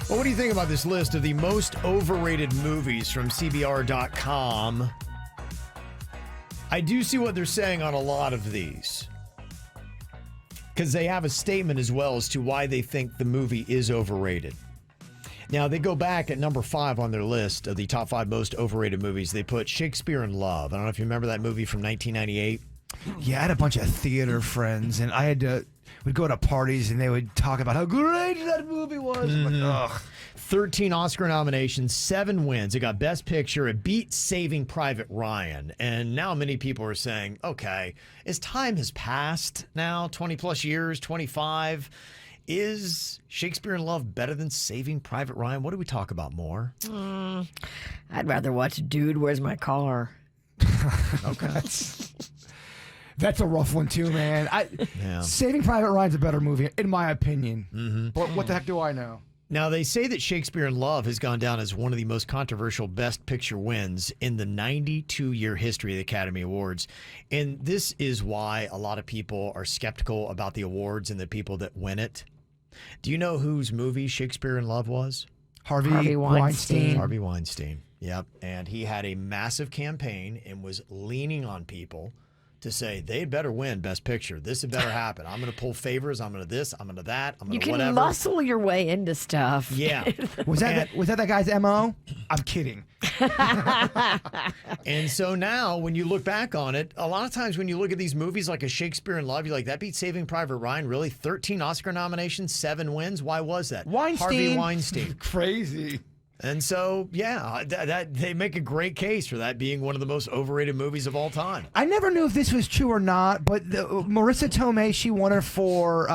Well, what do you think about this list of the most overrated movies from CBR.com? I do see what they're saying on a lot of these, because they have a statement as well as to why they think the movie is overrated. Now, they go back at number 5 on their list of the top 5 most overrated movies. They put Shakespeare in Love. I don't know if you remember that movie from 1998. Yeah, I had a bunch of theater friends, and we'd go to parties, and they would talk about how great that movie was. Mm-hmm. Like, ugh. 13 Oscar nominations, 7 wins. It got Best Picture. It beat Saving Private Ryan. And now many people are saying, okay, as time has passed now, 20 plus years, 25, is Shakespeare in Love better than Saving Private Ryan? What do we talk about more? I'd rather watch Dude, Where's My Car? Okay. That's a rough one, too, man. Saving Private Ryan's a better movie, in my opinion. Mm-hmm. But what the heck do I know? Now, they say that Shakespeare in Love has gone down as one of the most controversial Best Picture wins in the 92-year history of the Academy Awards. And this is why a lot of people are skeptical about the awards and the people that win it. Do you know whose movie Shakespeare in Love was? Harvey Weinstein. Harvey Weinstein. Yep. And he had a massive campaign and was leaning on people to say they'd better win Best Picture. This had better happen. I'm going to pull favors. I'm going to this. I'm going to that. I'm going to whatever. You can muscle your way into stuff. Yeah. Was that that guy's MO? I'm kidding. And so now when you look back on it, a lot of times when you look at these movies like a Shakespeare in Love, you're like, that beat Saving Private Ryan? Really? 13 Oscar nominations, 7 wins? Why was that? Harvey Weinstein. Crazy. And so, yeah, that they make a great case for that being one of the most overrated movies of all time. I never knew if this was true or not, but Marissa Tomei, she won her for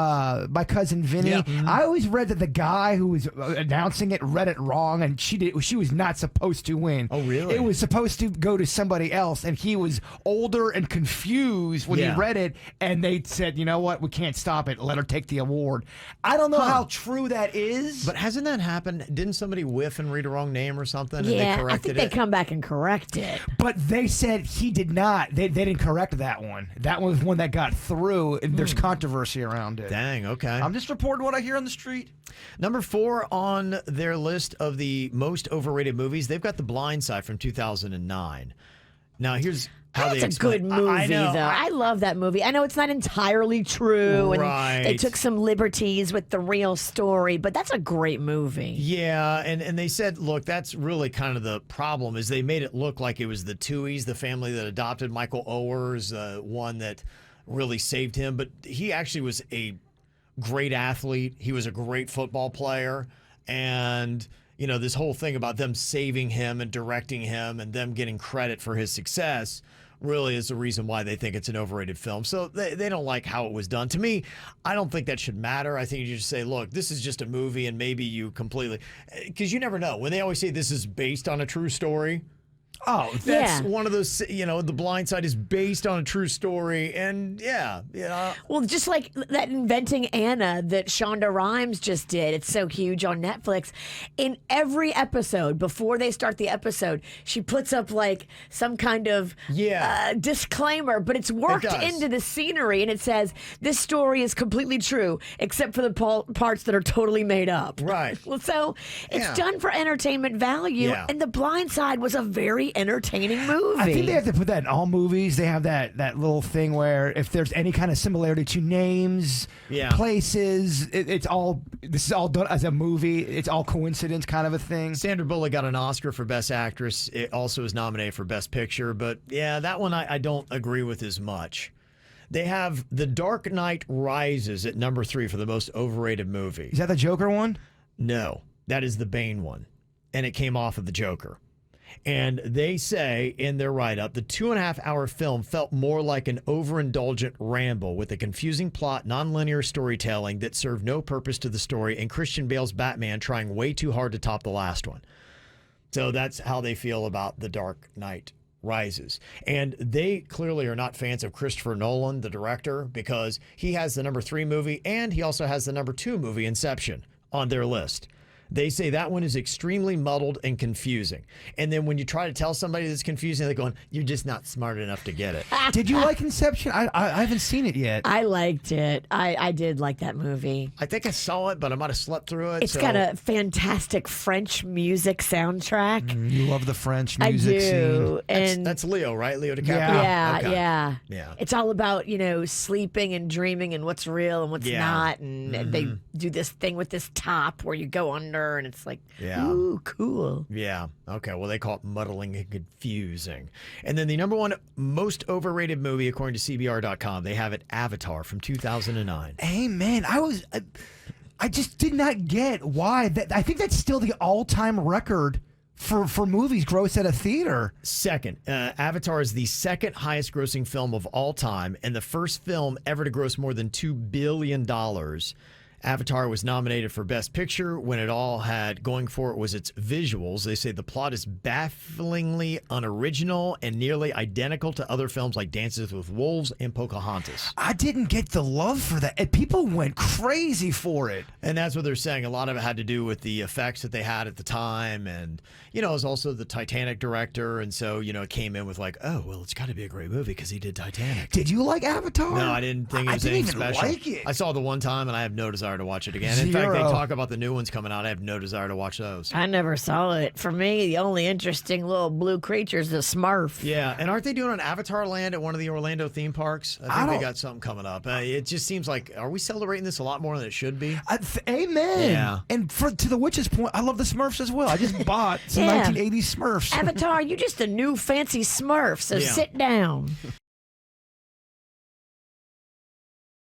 My Cousin Vinny. Yeah. Mm-hmm. I always read that the guy who was announcing it read it wrong, and she was not supposed to win. Oh, really? It was supposed to go to somebody else, and he was older and confused when he read it, and they said, you know what, we can't stop it. Let her take the award. I don't know how true that is. But hasn't that happened? Didn't somebody whiff and read a wrong name or something? Yeah, and they I corrected think they it? come back and correct it. But they said he did not. They didn't correct that one. That was one that got through, and there's controversy around it. Dang, okay. I'm just reporting what I hear on the street. Number 4 on their list of the most overrated movies, they've got The Blind Side from 2009. Now, here's how That's they a good movie, I know. though. I love that movie. I know it's not entirely true, Right. and they took some liberties with the real story, but that's a great movie. Yeah, and they said, look, that's really kind of the problem is they made it look like it was the Tuohys, the family that adopted Michael Owers, one that really saved him. But he actually was a great athlete. He was a great football player. And, you know, this whole thing about them saving him and directing him and them getting credit for his success really is the reason why they think it's an overrated film. So they don't like how it was done. To me, I don't think that should matter. I think you just say, look, this is just a movie, and maybe you completely, because you never know. When they always say this is based on a true story, Oh, that's one of those, you know, The Blind Side is based on a true story. And yeah, you know. Well, just like that Inventing Anna that Shonda Rhimes just did. It's so huge on Netflix. In every episode, before they start the episode, she puts up like some kind of disclaimer, but it's worked into the scenery, and it says, this story is completely true, except for the parts that are totally made up. Right. Well, so it's done for entertainment value, and The Blind Side was a very entertaining movie. I think they have to put that in all movies. They have that little thing where if there's any kind of similarity to names, places, this is all done as a movie. It's all coincidence kind of a thing. Sandra Bullock got an Oscar for Best Actress. It also was nominated for Best Picture. But yeah, that one I don't agree with as much. They have The Dark Knight Rises at number 3 for the most overrated movie. Is that the Joker one? No, that is the Bane one. And it came off of the Joker. And they say in their write-up, the 2.5-hour film felt more like an overindulgent ramble with a confusing plot, nonlinear storytelling that served no purpose to the story, and Christian Bale's Batman trying way too hard to top the last one. So that's how they feel about The Dark Knight Rises. And they clearly are not fans of Christopher Nolan, the director, because he has the number 3 movie, and he also has the number 2 movie, Inception, on their list. They say that one is extremely muddled and confusing. And then when you try to tell somebody that's confusing, they're going, "You're just not smart enough to get it." Did you like Inception? I haven't seen it yet. I liked it. I did like that movie. I think I saw it, but I might have slept through it. It's got a fantastic French music soundtrack. You love the French music scene. And that's Leo, right? Leo DiCaprio? yeah, Okay. yeah. It's all about, sleeping and dreaming and what's real and what's not. And they do this thing with this top where you go under and it's like, ooh, cool. Yeah. Okay. Well, they call it muddling and confusing. And then the number one most overrated movie, according to CBR.com, they have it Avatar from 2009. Hey, man, I just did not get why. I think that's still the all-time record for movies gross at a theater. Second, Avatar is the second highest grossing film of all time and the first film ever to gross more than $2 billion. Avatar was nominated for Best Picture when it all had going for it was its visuals. They say the plot is bafflingly unoriginal and nearly identical to other films like Dances with Wolves and Pocahontas. I didn't get the love for that. And people went crazy for it. And that's what they're saying. A lot of it had to do with the effects that they had at the time. And, it was also the Titanic director. And so, it came in with like, oh, well, it's got to be a great movie because he did Titanic. Did you like Avatar? No, I didn't think it was anything special. Like it. I saw the one time and I have no desire to watch it again. In fact, they talk about the new ones coming out. I have no desire to watch those. I never saw it. For me, the only interesting little blue creature is the Smurf. Yeah, and aren't they doing an Avatar land at one of the Orlando theme parks? I think they got something coming up. It just seems like, are we celebrating this a lot more than it should be? Amen. Yeah. And to the witch's point, I love the Smurfs as well. I just bought some 1980s Smurfs. Avatar, you just a new fancy Smurf, so sit down.